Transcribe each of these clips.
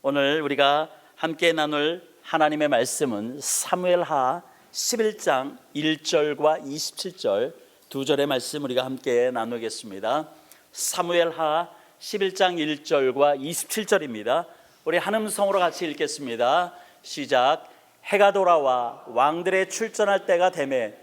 오늘 우리가 함께 나눌 하나님의 말씀은 사무엘하 11장 1절과 27절 두 절의 말씀 우리가 함께 나누겠습니다. 사무엘하 11장 1절과 27절입니다. 우리 한 음성으로 같이 읽겠습니다. 시작. 해가 돌아와 왕들의 출전할 때가 되매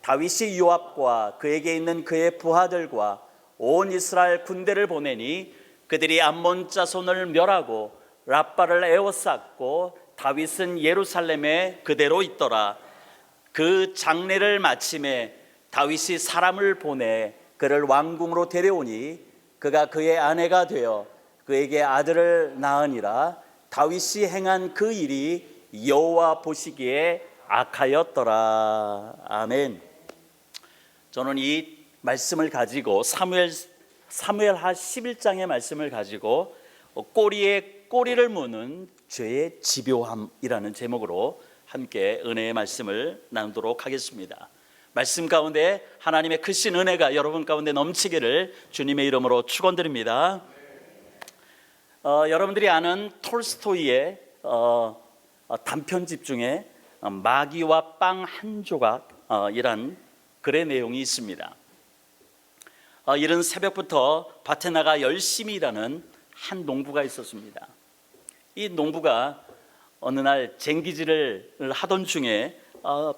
다윗이 요압과 그에게 있는 그의 부하들과 온 이스라엘 군대를 보내니 그들이 암몬 자손을 멸하고 랍바를 에워쌌고 다윗은 예루살렘에 그대로 있더라. 그 장례를 마침에 다윗이 사람을 보내 그를 왕궁으로 데려오니 그가 그의 아내가 되어 그에게 아들을 낳으니라. 다윗이 행한 그 일이 여호와 보시기에 악하였더라. 아멘. 저는 이 말씀을 가지고 사무엘하 11장의 말씀을 가지고 꼬리에 꼬리를 무는 죄의 집요함이라는 제목으로 함께 은혜의 말씀을 나누도록 하겠습니다. 말씀 가운데 하나님의 크신 은혜가 여러분 가운데 넘치기를 주님의 이름으로 축원드립니다. 여러분들이 아는 톨스토이의 단편집 중에 마귀와 빵 한 조각이란 글의 내용이 있습니다. 이른 새벽부터 밭에 나가 열심히 일하는 한 농부가 있었습니다. 이 농부가 어느 날 쟁기질을 하던 중에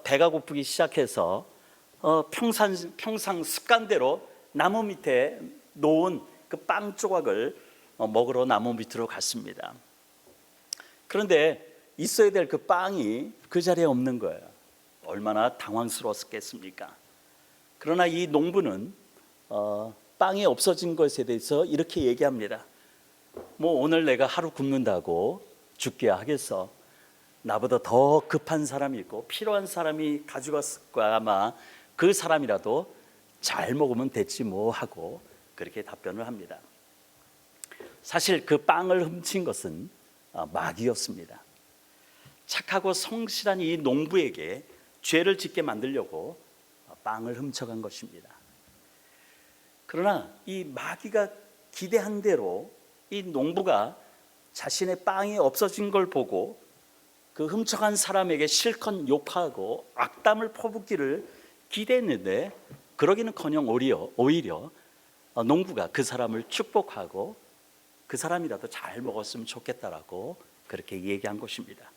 배가 고프기 시작해서 평상 습관대로 나무 밑에 놓은 그 빵 조각을 먹으러 나무 밑으로 갔습니다. 그런데 있어야 될 그 빵이 그 자리에 없는 거예요. 얼마나 당황스러웠겠습니까? 그러나 이 농부는 빵이 없어진 것에 대해서 이렇게 얘기합니다. 오늘 내가 하루 굶는다고 죽게 하겠어. 나보다 더 급한 사람이 있고 필요한 사람이 가져갔을 거야. 아마 그 사람이라도 잘 먹으면 됐지 뭐 하고 그렇게 답변을 합니다. 사실 그 빵을 훔친 것은 마귀였습니다. 착하고 성실한 이 농부에게 죄를 짓게 만들려고 빵을 훔쳐간 것입니다. 그러나 이 마귀가 기대한 대로 이 농부가 자신의 빵이 없어진 걸 보고 그 훔쳐간 사람에게 실컷 욕하고 악담을 퍼붓기를 기대했는데 그러기는커녕 오히려 농부가 그 사람을 축복하고 그 사람이라도 잘 먹었으면 좋겠다라고 그렇게 얘기한 것입니다.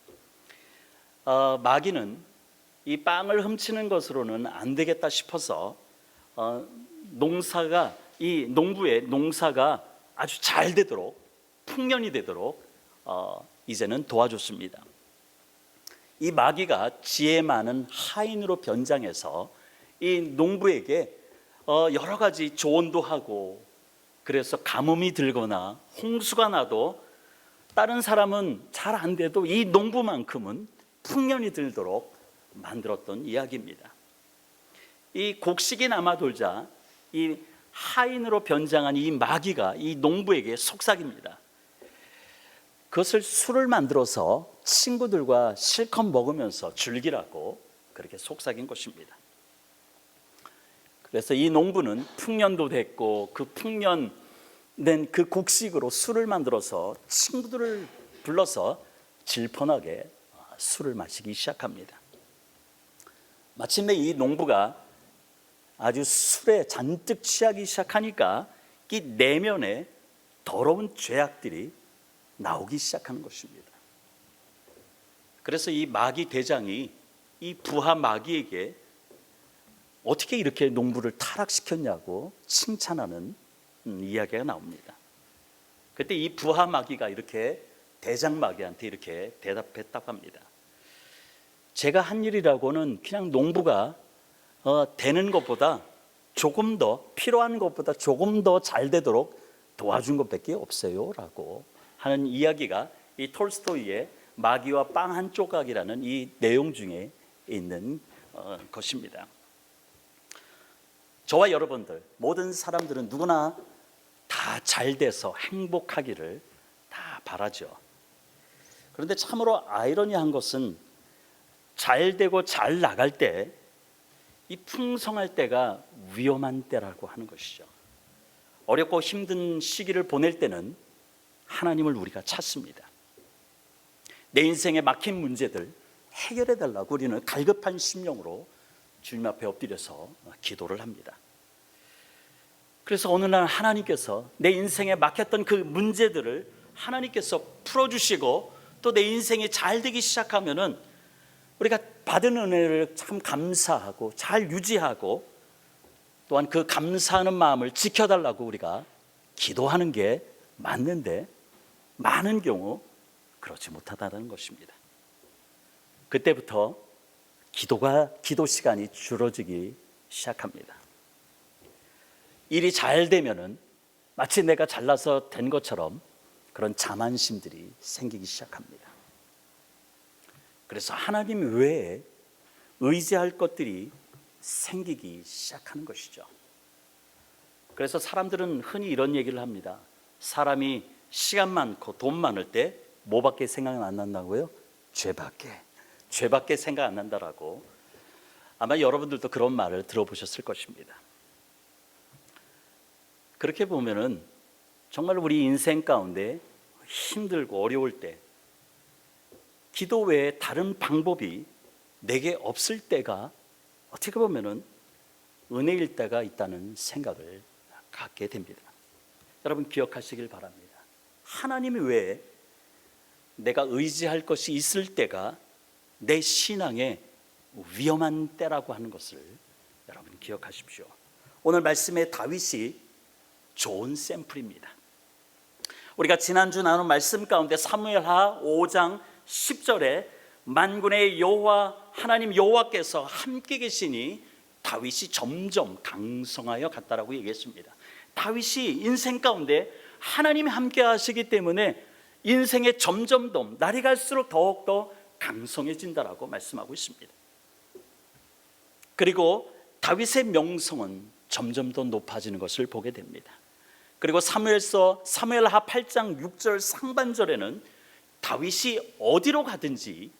마귀는 이 빵을 훔치는 것으로는 안 되겠다 싶어서 이 농부의 농사가 아주 잘 되도록 풍년이 되도록 이제는 도와줬습니다. 이 마귀가 지혜 많은 하인으로 변장해서 이 농부에게 여러 가지 조언도 하고 그래서 가뭄이 들거나 홍수가 나도 다른 사람은 잘 안 돼도 이 농부만큼은 풍년이 들도록 만들었던 이야기입니다. 이 곡식이 남아 돌자 이 하인으로 변장한 이 마귀가 이 농부에게 속삭입니다. 그것을 술을 만들어서 친구들과 실컷 먹으면서 즐기라고 그렇게 속삭인 것입니다. 그래서 이 농부는 풍년도 됐고 그 풍년 낸 그 곡식으로 술을 만들어서 친구들을 불러서 질펀하게 술을 마시기 시작합니다. 마침내 이 농부가 아주 술에 잔뜩 취하기 시작하니까 이 내면에 더러운 죄악들이 나오기 시작하는 것입니다. 그래서 이 마귀 대장이 이 부하 마귀에게 어떻게 이렇게 농부를 타락시켰냐고 칭찬하는 이야기가 나옵니다. 그때 이 부하 마귀가 이렇게 대장 마귀한테 이렇게 대답했다고 합니다. 제가 한 일이라고는 그냥 농부가 되는 것보다 조금 더 필요한 것보다 조금 더 잘 되도록 도와준 것밖에 없어요 라고 하는 이야기가 이 톨스토이의 마귀와 빵 한 조각이라는 이 내용 중에 있는 것입니다. 저와 여러분들 모든 사람들은 누구나 다 잘 돼서 행복하기를 다 바라죠. 그런데 참으로 아이러니한 것은 잘 되고 잘 나갈 때 이 풍성할 때가 위험한 때라고 하는 것이죠. 어렵고 힘든 시기를 보낼 때는 하나님을 우리가 찾습니다. 내 인생에 막힌 문제들 해결해 달라고 우리는 갈급한 심령으로 주님 앞에 엎드려서 기도를 합니다. 그래서 어느 날 하나님께서 내 인생에 막혔던 그 문제들을 하나님께서 풀어주시고 또 내 인생이 잘 되기 시작하면은 우리가 받은 은혜를 참 감사하고 잘 유지하고 또한 그 감사하는 마음을 지켜달라고 우리가 기도하는 게 맞는데 많은 경우 그렇지 못하다는 것입니다. 그때부터 기도 시간이 줄어들기 시작합니다. 일이 잘 되면은 마치 내가 잘나서 된 것처럼 그런 자만심들이 생기기 시작합니다. 그래서 하나님 외에 의지할 것들이 생기기 시작하는 것이죠. 그래서 사람들은 흔히 이런 얘기를 합니다. 사람이 시간 많고 돈 많을 때 뭐밖에 생각 안 난다고요? 죄밖에 생각 안 난다라고. 아마 여러분들도 그런 말을 들어보셨을 것입니다. 그렇게 보면은 정말 우리 인생 가운데 힘들고 어려울 때 기도 외에 다른 방법이 내게 없을 때가 어떻게 보면은 은혜일 때가 있다는 생각을 갖게 됩니다. 여러분 기억하시길 바랍니다. 하나님 외에 내가 의지할 것이 있을 때가 내 신앙의 위험한 때라고 하는 것을 여러분 기억하십시오. 오늘 말씀의 다윗이 좋은 샘플입니다. 우리가 지난주 나눈 말씀 가운데 사무엘하 5장 10절에 만군의 여호와 하나님 여호와께서 함께 계시니 다윗이 점점 강성하여 갔다라고 얘기했습니다. 다윗이 인생 가운데 하나님이 함께 하시기 때문에 인생에 점점 더 날이 갈수록 더욱더 강성해진다라고 말씀하고 있습니다. 그리고 다윗의 명성은 점점 더 높아지는 것을 보게 됩니다. 그리고 사무엘하 8장 6절 상반절에는 다윗이 어디로 가든지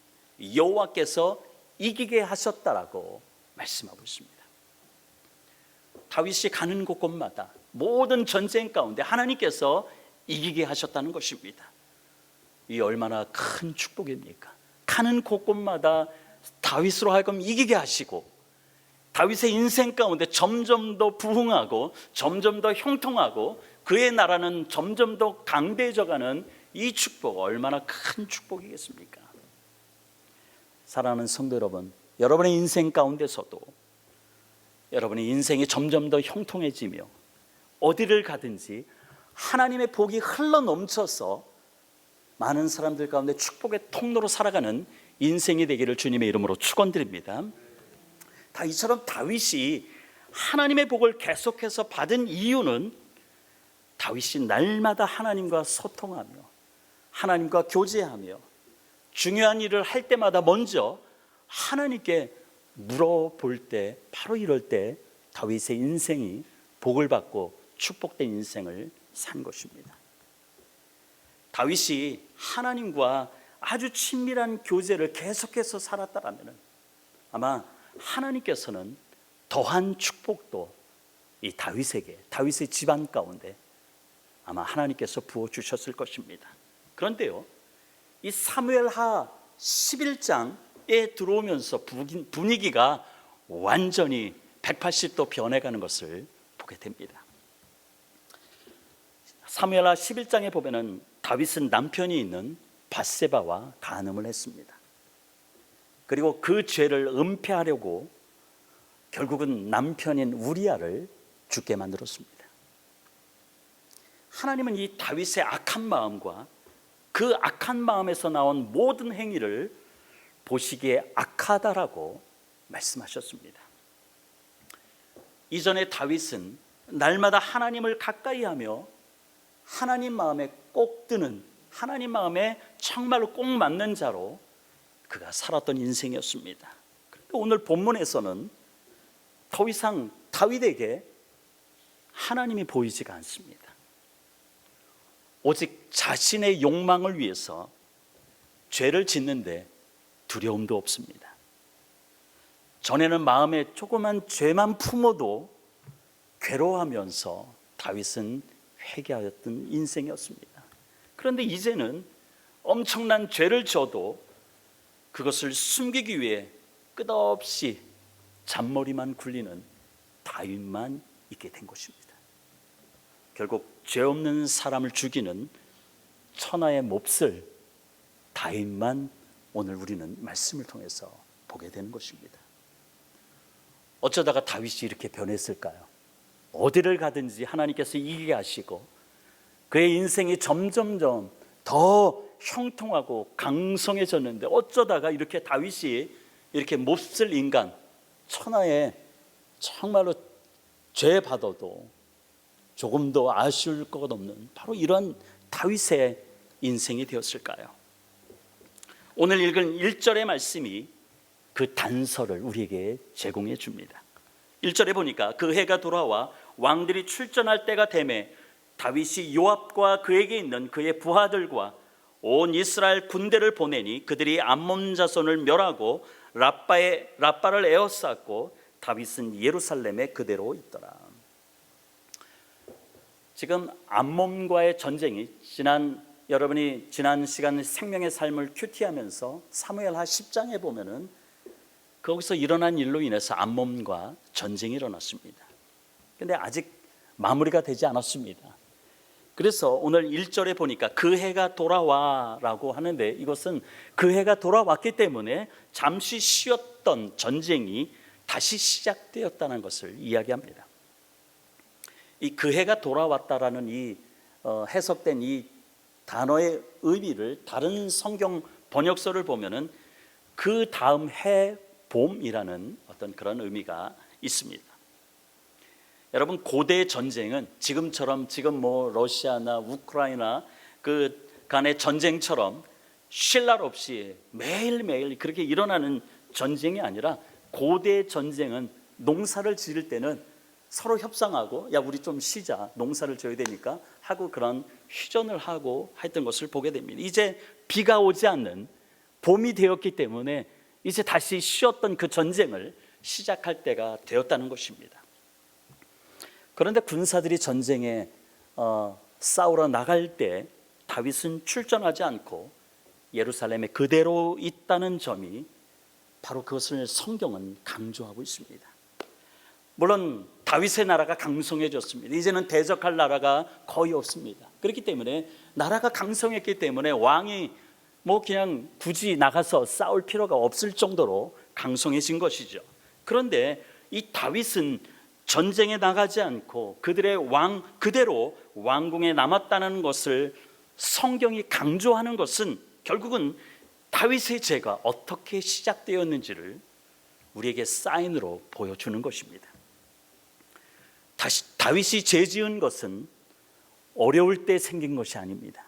여호와께서 이기게 하셨다라고 말씀하고 있습니다. 다윗이 가는 곳곳마다 모든 전쟁 가운데 하나님께서 이기게 하셨다는 것입니다. 이 얼마나 큰 축복입니까? 가는 곳곳마다 다윗으로 하여금 이기게 하시고 다윗의 인생 가운데 점점 더 부흥하고 점점 더 형통하고 그의 나라는 점점 더 강대해져가는 이 축복 얼마나 큰 축복이겠습니까? 사랑하는 성도 여러분, 여러분의 인생 가운데서도 여러분의 인생이 점점 더 형통해지며 어디를 가든지 하나님의 복이 흘러 넘쳐서 많은 사람들 가운데 축복의 통로로 살아가는 인생이 되기를 주님의 이름으로 축원드립니다. 이처럼 다윗이 하나님의 복을 계속해서 받은 이유는 다윗이 날마다 하나님과 소통하며 하나님과 교제하며 중요한 일을 할 때마다 먼저 하나님께 물어볼 때, 바로 이럴 때 다윗의 인생이 복을 받고 축복된 인생을 산 것입니다. 다윗이 하나님과 아주 친밀한 교제를 계속해서 살았다라면 아마 하나님께서는 더한 축복도 이 다윗의 집안 가운데 아마 하나님께서 부어주셨을 것입니다. 그런데요, 이 사무엘하 11장에 들어오면서 분위기가 완전히 180도 변해가는 것을 보게 됩니다. 사무엘하 11장에 보면은 다윗은 남편이 있는 밧세바와 간음을 했습니다. 그리고 그 죄를 은폐하려고 결국은 남편인 우리아를 죽게 만들었습니다. 하나님은 이 다윗의 악한 마음과 그 악한 마음에서 나온 모든 행위를 보시기에 악하다라고 말씀하셨습니다. 이전에 다윗은 날마다 하나님을 가까이 하며 하나님 마음에 꼭 드는, 하나님 마음에 정말로 꼭 맞는 자로 그가 살았던 인생이었습니다. 그런데 오늘 본문에서는 더 이상 다윗에게 하나님이 보이지가 않습니다. 오직 자신의 욕망을 위해서 죄를 짓는데 두려움도 없습니다. 전에는 마음에 조그만 죄만 품어도 괴로워하면서 다윗은 회개하였던 인생이었습니다. 그런데 이제는 엄청난 죄를 져도 그것을 숨기기 위해 끝없이 잔머리만 굴리는 다윗만 있게 된 것입니다. 결국 죄 없는 사람을 죽이는 천하의 몹쓸 다윗만 오늘 우리는 말씀을 통해서 보게 되는 것입니다. 어쩌다가 다윗이 이렇게 변했을까요? 어디를 가든지 하나님께서 이기게 하시고 그의 인생이 점점점 더 형통하고 강성해졌는데 어쩌다가 이렇게 다윗이 이렇게 몹쓸 인간, 천하에 정말로 죄 받아도 조금도 아쉬울 것 없는 바로 이런 다윗의 인생이 되었을까요? 오늘 읽은 1절의 말씀이 그 단서를 우리에게 제공해 줍니다. 1절에 보니까 그 해가 돌아와 왕들이 출전할 때가 되매 다윗이 요압과 그에게 있는 그의 부하들과 온 이스라엘 군대를 보내니 그들이 암몬 자손을 멸하고 라빠를 에워쌌고 다윗은 예루살렘에 그대로 있더라. 지금 암몬과의 전쟁이 여러분이 지난 시간 생명의 삶을 큐티하면서 사무엘하 10장에 보면은 거기서 일어난 일로 인해서 암몬과 전쟁이 일어났습니다. 근데 아직 마무리가 되지 않았습니다. 그래서 오늘 1절에 보니까 그 해가 돌아와 라고 하는데 이것은 그 해가 돌아왔기 때문에 잠시 쉬었던 전쟁이 다시 시작되었다는 것을 이야기합니다. 이 그 해가 돌아왔다라는 이 해석된 이 단어의 의미를 다른 성경 번역서를 보면은 그 다음 해 봄이라는 어떤 그런 의미가 있습니다. 여러분, 고대 전쟁은 지금처럼 지금 러시아나 우크라이나 그 간의 전쟁처럼 쉴 날 없이 매일매일 그렇게 일어나는 전쟁이 아니라 고대 전쟁은 농사를 지을 때는 서로 협상하고 야 우리 좀 쉬자, 농사를 져야 되니까 하고 그런 휴전을 하고 했던 것을 보게 됩니다. 이제 비가 오지 않는 봄이 되었기 때문에 이제 다시 쉬었던 그 전쟁을 시작할 때가 되었다는 것입니다. 그런데 군사들이 전쟁에 싸우러 나갈 때 다윗은 출전하지 않고 예루살렘에 그대로 있다는 점이 바로 그것을 성경은 강조하고 있습니다. 물론 다윗의 나라가 강성해졌습니다. 이제는 대적할 나라가 거의 없습니다. 그렇기 때문에 나라가 강성했기 때문에 왕이 그냥 굳이 나가서 싸울 필요가 없을 정도로 강성해진 것이죠. 그런데 이 다윗은 전쟁에 나가지 않고 그들의 왕 그대로 왕궁에 남았다는 것을 성경이 강조하는 것은 결국은 다윗의 죄가 어떻게 시작되었는지를 우리에게 사인으로 보여주는 것입니다. 다윗이 죄 지은 것은 어려울 때 생긴 것이 아닙니다.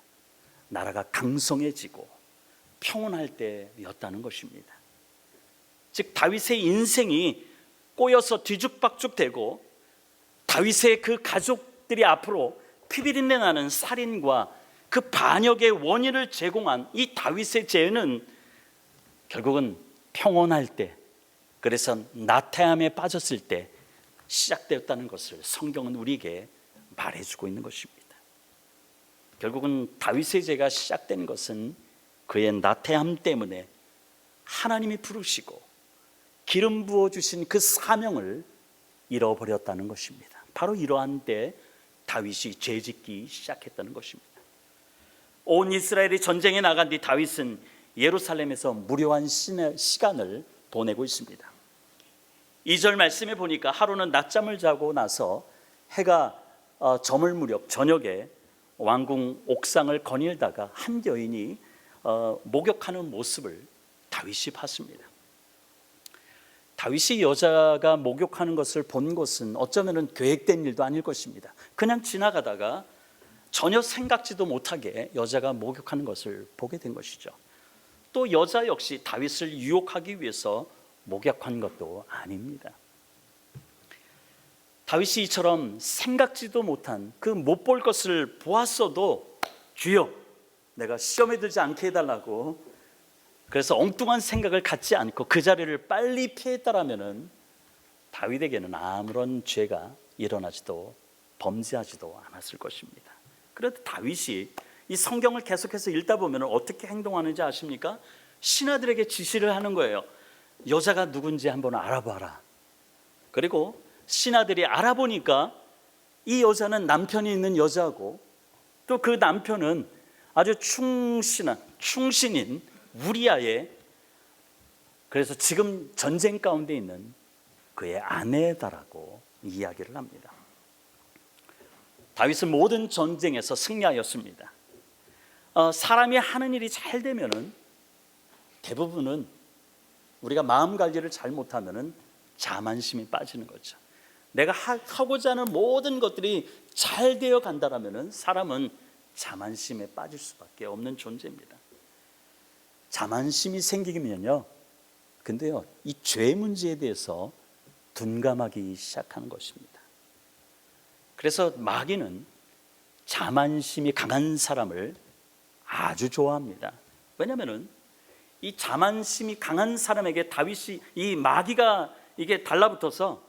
나라가 강성해지고 평온할 때였다는 것입니다. 즉 다윗의 인생이 꼬여서 뒤죽박죽되고 다윗의 그 가족들이 앞으로 피비린내 나는 살인과 그 반역의 원인을 제공한 이 다윗의 죄는 결국은 평온할 때, 그래서 나태함에 빠졌을 때 시작되었다는 것을 성경은 우리에게 말해주고 있는 것입니다. 결국은 다윗의 죄가 시작된 것은 그의 나태함 때문에 하나님이 부르시고 기름 부어주신 그 사명을 잃어버렸다는 것입니다. 바로 이러한 때 다윗이 죄짓기 시작했다는 것입니다. 온 이스라엘이 전쟁에 나간 뒤 다윗은 예루살렘에서 무료한 시간을 보내고 있습니다. 2절 말씀에 보니까 하루는 낮잠을 자고 나서 해가 저물 무렵 저녁에 왕궁 옥상을 거닐다가 한 여인이 목욕하는 모습을 다윗이 봤습니다. 다윗이 여자가 목욕하는 것을 본 것은 어쩌면 계획된 일도 아닐 것입니다. 그냥 지나가다가 전혀 생각지도 못하게 여자가 목욕하는 것을 보게 된 것이죠. 또 여자 역시 다윗을 유혹하기 위해서 목욕한 것도 아닙니다. 다윗이 이처럼 생각지도 못한 그 못 볼 것을 보았어도 주여 내가 시험에 들지 않게 해달라고, 그래서 엉뚱한 생각을 갖지 않고 그 자리를 빨리 피했다라면 다윗에게는 아무런 죄가 일어나지도 범죄하지도 않았을 것입니다. 그래도 다윗이 이 성경을 계속해서 읽다 보면 어떻게 행동하는지 아십니까? 신하들에게 지시를 하는 거예요. 여자가 누군지 한번 알아봐라. 그리고 신하들이 알아보니까 이 여자는 남편이 있는 여자고, 또 그 남편은 아주 충신인 우리아의, 그래서 지금 전쟁 가운데 있는 그의 아내다라고 이야기를 합니다. 다윗은 모든 전쟁에서 승리하였습니다. 사람이 하는 일이 잘 되면은 대부분은 우리가 마음 관리를 잘못하면은 자만심이 빠지는 거죠. 내가 하고자 하는 모든 것들이 잘 되어 간다라면은 사람은 자만심에 빠질 수밖에 없는 존재입니다. 자만심이 생기면요, 근데요, 이 죄 문제에 대해서 둔감하기 시작하는 것입니다. 그래서 마귀는 자만심이 강한 사람을 아주 좋아합니다. 왜냐하면은 이 자만심이 강한 사람에게 다윗이, 이 마귀가 이게 달라붙어서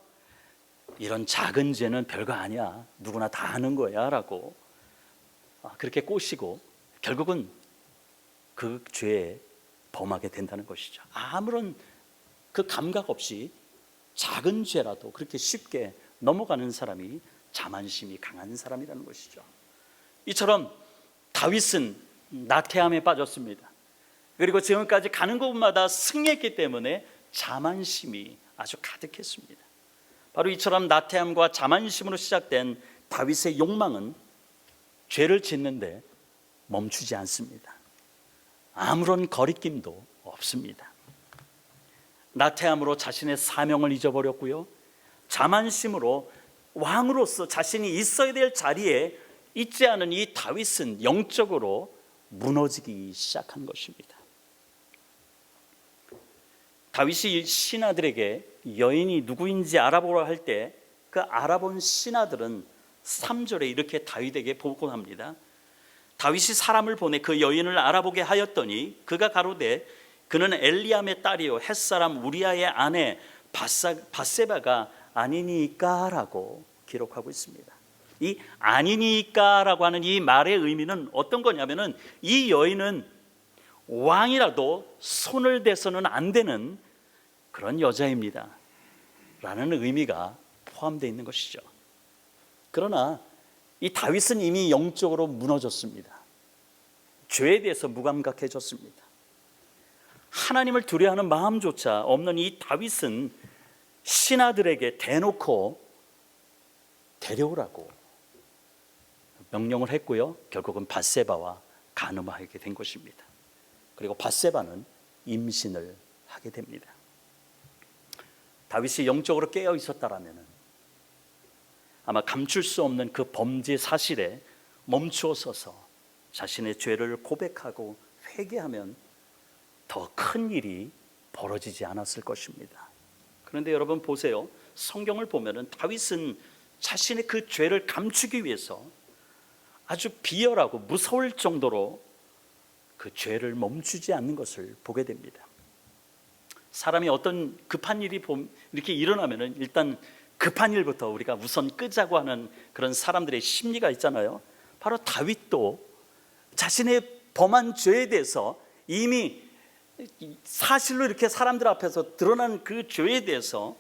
이런 작은 죄는 별거 아니야, 누구나 다 하는 거야 라고 그렇게 꼬시고 결국은 그 죄에 범하게 된다는 것이죠. 아무런 그 감각 없이 작은 죄라도 그렇게 쉽게 넘어가는 사람이 자만심이 강한 사람이라는 것이죠. 이처럼 다윗은 나태함에 빠졌습니다. 그리고 지금까지 가는 곳마다 승리했기 때문에 자만심이 아주 가득했습니다. 바로 이처럼 나태함과 자만심으로 시작된 다윗의 욕망은 죄를 짓는데 멈추지 않습니다. 아무런 거리낌도 없습니다. 나태함으로 자신의 사명을 잊어버렸고요, 자만심으로 왕으로서 자신이 있어야 될 자리에 있지 않은 이 다윗은 영적으로 무너지기 시작한 것입니다. 다윗이 신하들에게 여인이 누구인지 알아보라 할 때 그 알아본 신하들은 3절에 이렇게 다윗에게 보고합니다. 다윗이 사람을 보내 그 여인을 알아보게 하였더니 그가 가로되 그는 엘리암의 딸이요 햇사람 우리아의 아내 밧세바가 아니니까라고 기록하고 있습니다. 이 아니니까라고 하는 이 말의 의미는 어떤 거냐면은 이 여인은 왕이라도 손을 대서는 안 되는 그런 여자입니다 라는 의미가 포함되어 있는 것이죠. 그러나 이 다윗은 이미 영적으로 무너졌습니다. 죄에 대해서 무감각해졌습니다. 하나님을 두려워하는 마음조차 없는 이 다윗은 신하들에게 대놓고 데려오라고 명령을 했고요, 결국은 밧세바와 간음하게 된 것입니다. 그리고 밧세바는 임신을 하게 됩니다. 다윗이 영적으로 깨어 있었다라면 아마 감출 수 없는 그 범죄 사실에 멈추어 서서 자신의 죄를 고백하고 회개하면 더 큰 일이 벌어지지 않았을 것입니다. 그런데 여러분 보세요. 성경을 보면은 다윗은 자신의 그 죄를 감추기 위해서 아주 비열하고 무서울 정도로 그 죄를 멈추지 않는 것을 보게 됩니다. 사람이 어떤 급한 일이 이렇게 일어나면은 일단 급한 일부터 우리가 우선 끄자고 하는 그런 사람들의 심리가 있잖아요. 바로 다윗도 자신의 범한 죄에 대해서 이미 사실로 이렇게 사람들 앞에서 드러난 그 죄에 대해서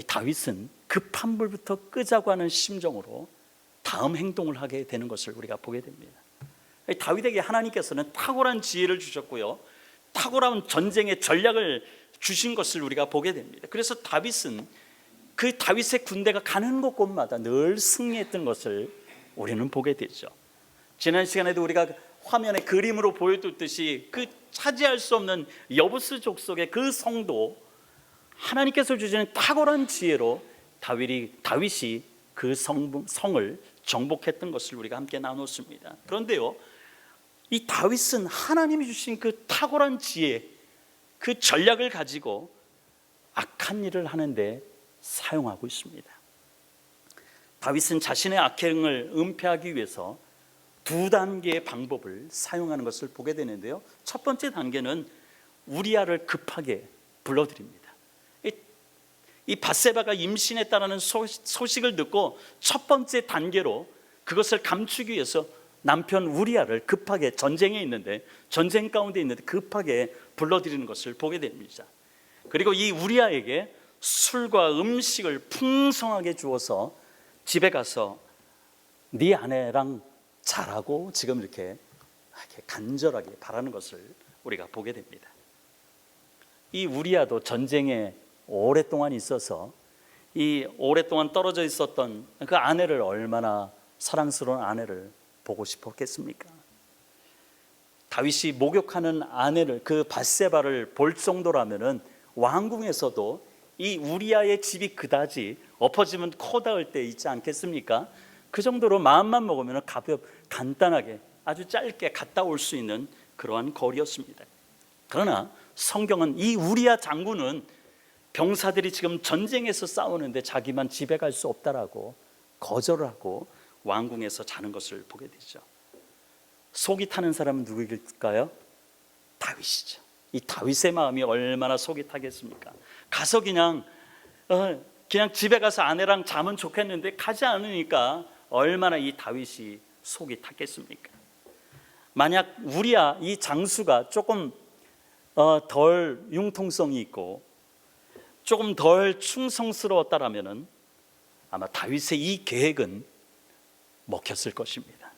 다윗은 급한 불부터 끄자고 하는 심정으로 다음 행동을 하게 되는 것을 우리가 보게 됩니다. 다윗에게 하나님께서는 탁월한 지혜를 주셨고요, 탁월한 전쟁의 전략을 주신 것을 우리가 보게 됩니다. 그래서 다윗은 그 다윗의 군대가 가는 곳곳마다 늘 승리했던 것을 우리는 보게 되죠. 지난 시간에도 우리가 화면에 그림으로 보여줬듯이 그 차지할 수 없는 여부스 족속의 그 성도, 하나님께서 주시는 탁월한 지혜로 다윗이 그 성을 정복했던 것을 우리가 함께 나눴습니다. 그런데요, 이 다윗은 하나님이 주신 그 탁월한 지혜, 그 전략을 가지고 악한 일을 하는데 사용하고 있습니다. 다윗은 자신의 악행을 은폐하기 위해서 두 단계의 방법을 사용하는 것을 보게 되는데요, 첫 번째 단계는 우리아를 급하게 불러들입니다. 이 밧세바가 임신했다는 소식을 듣고 첫 번째 단계로 그것을 감추기 위해서 남편 우리아를 급하게 전쟁에 있는데 전쟁 가운데 있는데 급하게 불러들이는 것을 보게 됩니다. 그리고 이 우리아에게 술과 음식을 풍성하게 주어서 집에 가서 네 아내랑 자라고 지금 이렇게 간절하게 바라는 것을 우리가 보게 됩니다. 이 우리아도 전쟁에 오랫동안 있어서 이 오랫동안 떨어져 있었던 그 아내를 얼마나 사랑스러운 아내를 보고 싶었겠습니까? 다윗이 목욕하는 아내를 그 밧세바를 볼 정도라면은 왕궁에서도 이 우리아의 집이 그다지 엎어지면 코 닿을 때 있지 않겠습니까? 그 정도로 마음만 먹으면 간단하게 아주 짧게 갔다 올 수 있는 그러한 거리였습니다. 그러나 성경은 이 우리아 장군은 병사들이 지금 전쟁에서 싸우는데 자기만 집에 갈 수 없다라고 거절을 하고 왕궁에서 자는 것을 보게 되죠. 속이 타는 사람은 누구일까요? 다윗이죠. 이 다윗의 마음이 얼마나 속이 타겠습니까? 가서 그냥 집에 가서 아내랑 자면 좋겠는데 가지 않으니까 얼마나 이 다윗이 속이 탔겠습니까? 만약 우리야 이 장수가 조금 덜 융통성이 있고 조금 덜 충성스러웠다라면은 아마 다윗의 이 계획은 먹혔을 것입니다.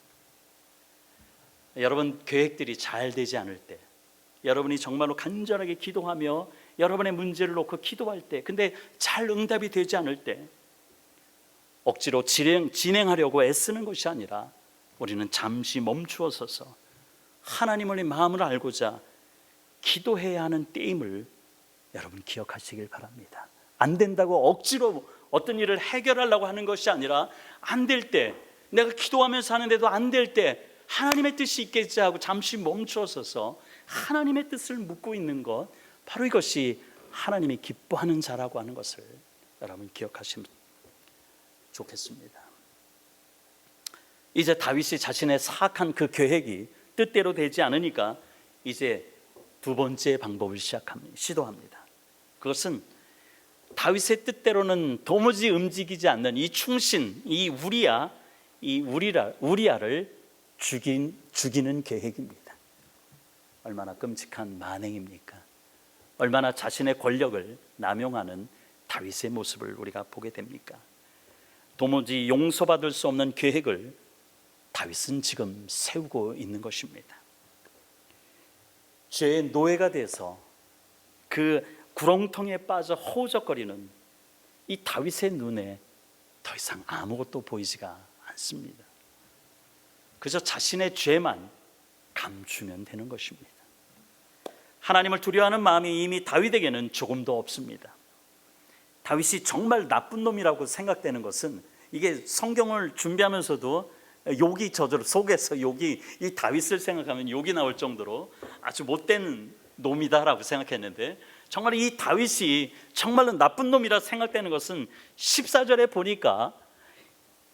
여러분, 계획들이 잘 되지 않을 때, 여러분이 정말로 간절하게 기도하며 여러분의 문제를 놓고 기도할 때, 근데 잘 응답이 되지 않을 때 억지로 진행하려고 애쓰는 것이 아니라 우리는 잠시 멈추어 서서 하나님의 마음을 알고자 기도해야 하는 때임을 여러분 기억하시길 바랍니다. 안 된다고 억지로 어떤 일을 해결하려고 하는 것이 아니라 안 될 때, 내가 기도하면서 하는데도 안 될 때 하나님의 뜻이 있겠지 하고 잠시 멈추어 서서 하나님의 뜻을 묻고 있는 것, 바로 이것이 하나님이 기뻐하는 자라고 하는 것을 여러분 기억하시면 좋겠습니다. 이제 다윗이 자신의 사악한 그 계획이 뜻대로 되지 않으니까 이제 두 번째 방법을 시도합니다. 그것은 다윗의 뜻대로는 도무지 움직이지 않는 이 충신, 이 우리아를 죽이는 계획입니다. 얼마나 끔찍한 만행입니까? 얼마나 자신의 권력을 남용하는 다윗의 모습을 우리가 보게 됩니까? 도무지 용서받을 수 없는 계획을 다윗은 지금 세우고 있는 것입니다. 죄의 노예가 돼서 그 구렁텅이에 빠져 허우적거리는 이 다윗의 눈에 더 이상 아무것도 보이지가 않습니다. 그저 자신의 죄만 감추면 되는 것입니다. 하나님을 두려워하는 마음이 이미 다윗에게는 조금도 없습니다. 다윗이 정말 나쁜 놈이라고 생각되는 것은 이게 성경을 준비하면서도 욕이 저절 속에서 욕이, 이 다윗을 생각하면 욕이 나올 정도로 아주 못된 놈이다라고 생각했는데, 정말 이 다윗이 정말로 나쁜 놈이라 생각되는 것은 14절에 보니까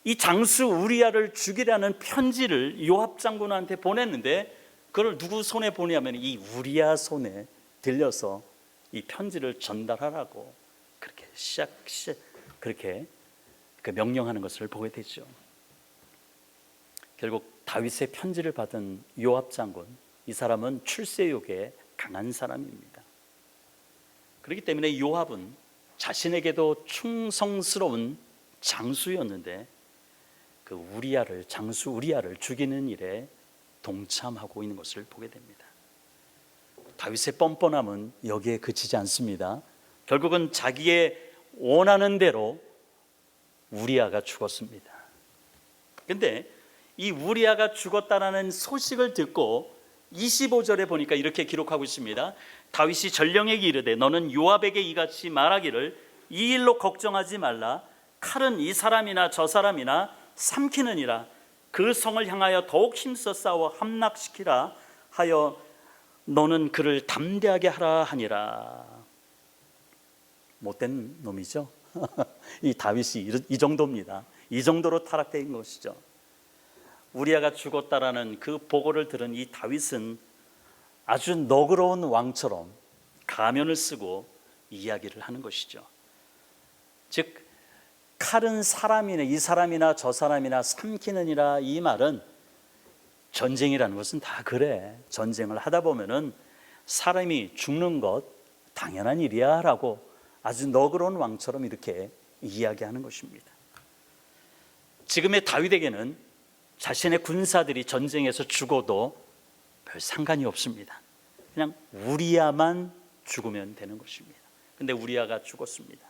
이 장수 우리아를 죽이라는 편지를 요압 장군한테 보냈는데, 그걸 누구 손에 보내냐면 이 우리아 손에 들려서 이 편지를 전달하라고 그렇게 명령하는 것을 보게 되죠. 결국 다윗의 편지를 받은 요압 장군, 이 사람은 출세욕에 강한 사람입니다. 그렇기 때문에 요압은 자신에게도 충성스러운 장수였는데 그 장수 우리아를 죽이는 일에 동참하고 있는 것을 보게 됩니다. 다윗의 뻔뻔함은 여기에 그치지 않습니다. 결국은 자기의 원하는 대로 우리아가 죽었습니다. 그런데 이 우리아가 죽었다라는 소식을 듣고 25절에 보니까 이렇게 기록하고 있습니다. 다윗이 전령에게 이르되 너는 요압에게 이같이 말하기를 이 일로 걱정하지 말라. 칼은 이 사람이나 저 사람이나 삼키느니라. 그 성을 향하여 더욱 힘써 싸워 함락시키라 하여 너는 그를 담대하게 하라 하니라. 못된 놈이죠. 이 다윗이 이 정도입니다. 이 정도로 타락된 것이죠. 우리아가 죽었다라는 그 보고를 들은 이 다윗은 아주 너그러운 왕처럼 가면을 쓰고 이야기를 하는 것이죠. 즉 칼은 사람이나 이 사람이나 저 사람이나 삼키느니라, 이 말은 전쟁이라는 것은 다 그래. 전쟁을 하다 보면은 사람이 죽는 것 당연한 일이야 라고 아주 너그러운 왕처럼 이렇게 이야기하는 것입니다. 지금의 다윗에게는 자신의 군사들이 전쟁에서 죽어도 별 상관이 없습니다. 그냥 우리야만 죽으면 되는 것입니다. 근데 우리야가 죽었습니다.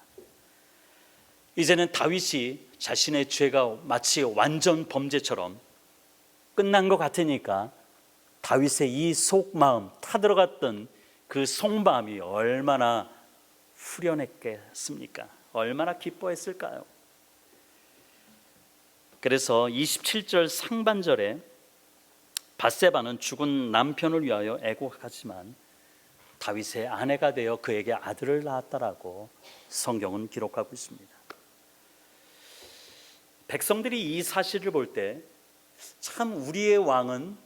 이제는 다윗이 자신의 죄가 마치 완전 범죄처럼 끝난 것 같으니까 다윗의 이 속마음, 타들어갔던 그 속마음이 얼마나 후련했겠습니까? 얼마나 기뻐했을까요? 그래서 27절 상반절에 밧세바는 죽은 남편을 위하여 애곡하지만 다윗의 아내가 되어 그에게 아들을 낳았다라고 성경은 기록하고 있습니다. 백성들이 이 사실을 볼 때 참 우리의 왕은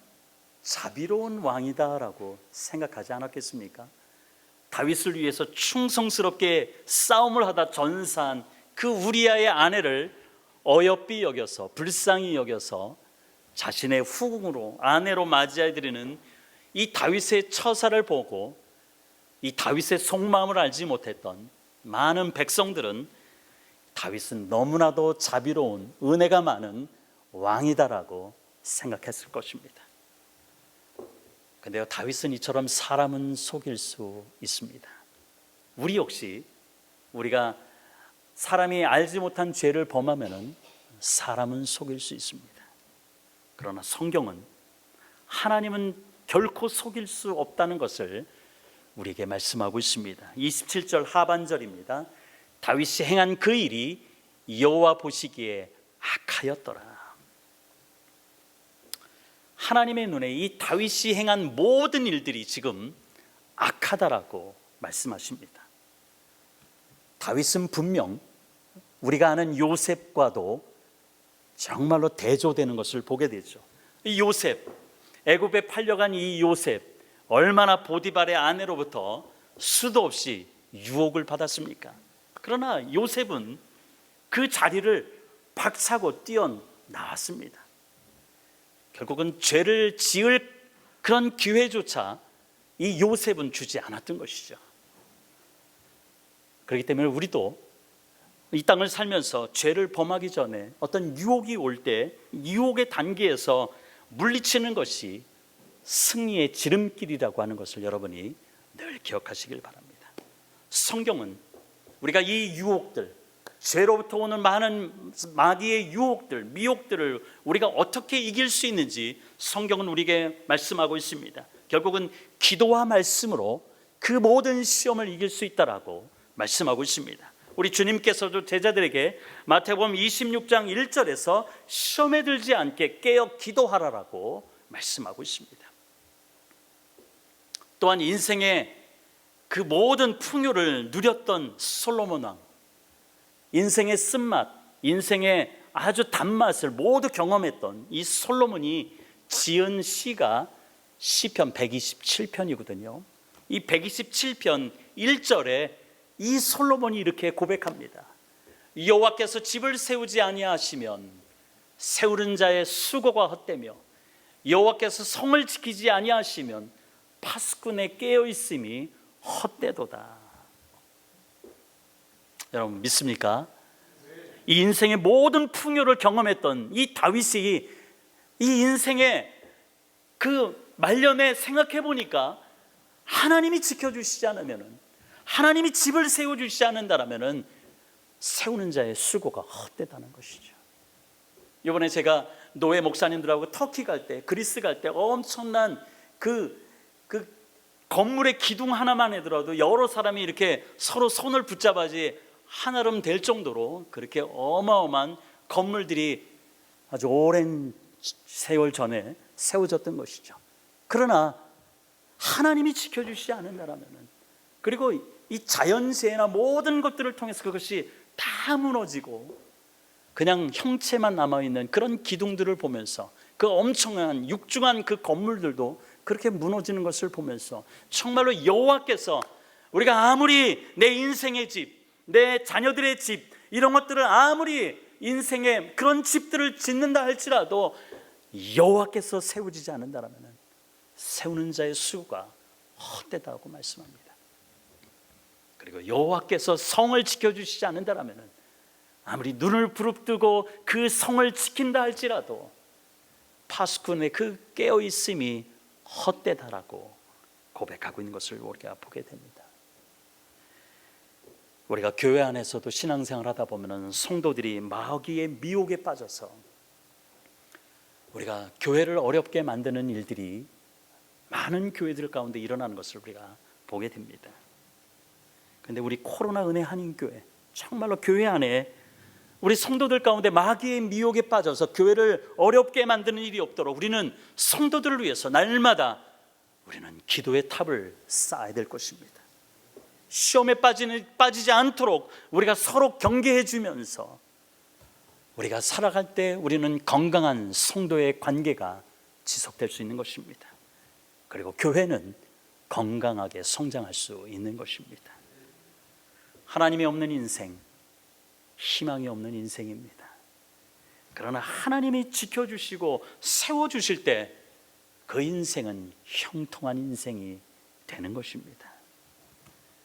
자비로운 왕이다라고 생각하지 않았겠습니까? 다윗을 위해서 충성스럽게 싸움을 하다 전사한 그 우리아의 아내를 어여삐 여겨서 불쌍히 여겨서 자신의 후궁으로 아내로 맞이해드리는 이 다윗의 처사를 보고 이 다윗의 속마음을 알지 못했던 많은 백성들은 다윗은 너무나도 자비로운 은혜가 많은 왕이다라고 생각했을 것입니다. 그런데요, 다윗은 이처럼 사람은 속일 수 있습니다. 우리 역시 우리가 사람이 알지 못한 죄를 범하면 사람은 속일 수 있습니다. 그러나 성경은 하나님은 결코 속일 수 없다는 것을 우리에게 말씀하고 있습니다. 27절 하반절입니다. 다윗이 행한 그 일이 여호와 보시기에 악하였더라. 하나님의 눈에 이 다윗이 행한 모든 일들이 지금 악하다라고 말씀하십니다. 다윗은 분명 우리가 아는 요셉과도 정말로 대조되는 것을 보게 되죠. 이 요셉, 애굽에 팔려간 이 요셉, 얼마나 보디발의 아내로부터 수도 없이 유혹을 받았습니까? 그러나 요셉은 그 자리를 박차고 뛰어나왔습니다. 결국은 죄를 지을 그런 기회조차 이 요셉은 주지 않았던 것이죠. 그렇기 때문에 우리도 이 땅을 살면서 죄를 범하기 전에 어떤 유혹이 올 때 유혹의 단계에서 물리치는 것이 승리의 지름길이라고 하는 것을 여러분이 늘 기억하시길 바랍니다. 성경은 우리가 이 유혹들, 죄로부터 오는 많은 마귀의 유혹들, 미혹들을 우리가 어떻게 이길 수 있는지 성경은 우리에게 말씀하고 있습니다. 결국은 기도와 말씀으로 그 모든 시험을 이길 수 있다라고 말씀하고 있습니다. 우리 주님께서도 제자들에게 마태복음 26장 1절에서 시험에 들지 않게 깨어 기도하라라고 말씀하고 있습니다. 또한 인생의 그 모든 풍요를 누렸던 솔로몬 왕, 인생의 쓴맛, 인생의 아주 단맛을 모두 경험했던 이 솔로몬이 지은 시가 시편 127편이거든요. 이 127편 1절에 이 솔로몬이 이렇게 고백합니다. 여호와께서 집을 세우지 아니하시면 세우는 자의 수고가 헛되며 여호와께서 성을 지키지 아니하시면 파수꾼의 깨어 있음이 헛되도다. 여러분 믿습니까? 이 인생의 모든 풍요를 경험했던 이 다윗이 이 인생의 그 말년에 생각해 보니까 하나님이 지켜주시지 않으면, 하나님이 집을 세워주시지 않는다면 세우는 자의 수고가 헛되다는 것이죠. 이번에 제가 노예 목사님들하고 터키 갈 때, 그리스 갈 때 엄청난 그 건물의 기둥 하나만 해더라도 여러 사람이 이렇게 서로 손을 붙잡아야지 한아름 될 정도로 그렇게 어마어마한 건물들이 아주 오랜 세월 전에 세워졌던 것이죠. 그러나 하나님이 지켜주시지 않는다면, 그리고 이 자연재해나 모든 것들을 통해서 그것이 다 무너지고 그냥 형체만 남아있는 그런 기둥들을 보면서 그 엄청난 육중한 그 건물들도 그렇게 무너지는 것을 보면서 정말로 여호와께서 우리가 아무리 내 인생의 집, 내 자녀들의 집, 이런 것들을 아무리 인생의 그런 집들을 짓는다 할지라도 여호와께서 세워지지 않는다라면 세우는 자의 수고가 헛되다고 말씀합니다. 그리고 여호와께서 성을 지켜주시지 않는다라면 아무리 눈을 부릅뜨고 그 성을 지킨다 할지라도 파수꾼의 그 깨어있음이 헛되다라고 고백하고 있는 것을 우리가 보게 됩니다. 우리가 교회 안에서도 신앙생활 하다 보면 성도들이 마귀의 미혹에 빠져서 우리가 교회를 어렵게 만드는 일들이 많은 교회들 가운데 일어나는 것을 우리가 보게 됩니다. 그런데 우리 코로나 은혜 한인교회, 정말로 교회 안에 우리 성도들 가운데 마귀의 미혹에 빠져서 교회를 어렵게 만드는 일이 없도록 우리는 성도들을 위해서 날마다 우리는 기도의 탑을 쌓아야 될 것입니다. 시험에 빠지지 않도록 우리가 서로 경계해 주면서 우리가 살아갈 때 우리는 건강한 성도의 관계가 지속될 수 있는 것입니다. 그리고 교회는 건강하게 성장할 수 있는 것입니다. 하나님이 없는 인생, 희망이 없는 인생입니다. 그러나 하나님이 지켜주시고 세워주실 때 그 인생은 형통한 인생이 되는 것입니다.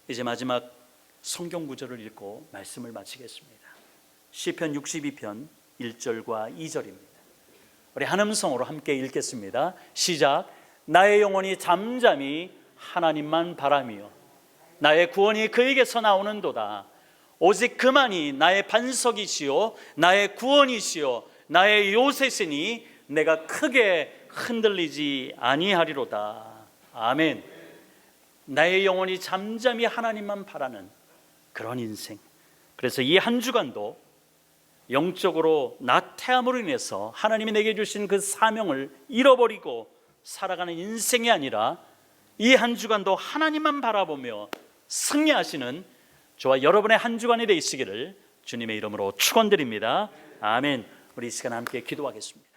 이제 마지막 성경 구절을 읽고 말씀을 마치겠습니다. 시편 62편 1절과 2절입니다. 우리 한 음성으로 함께 읽겠습니다. 시작. 나의 영혼이 잠잠히 하나님만 바라며 나의 구원이 그에게서 나오는도다. 오직 그만이 나의 반석이시요 나의 구원이시요 나의 요새시니 내가 크게 흔들리지 아니하리로다. 아멘. 나의 영혼이 잠잠히 하나님만 바라는 그런 인생. 그래서 이 한 주간도 영적으로 나태함으로 인해서 하나님이 내게 주신 그 사명을 잃어버리고 살아가는 인생이 아니라 이 한 주간도 하나님만 바라보며 승리하시는 저와 여러분의 한 주간이 되시기를 주님의 이름으로 축원드립니다. 아멘. 우리 이 시간 함께 기도하겠습니다.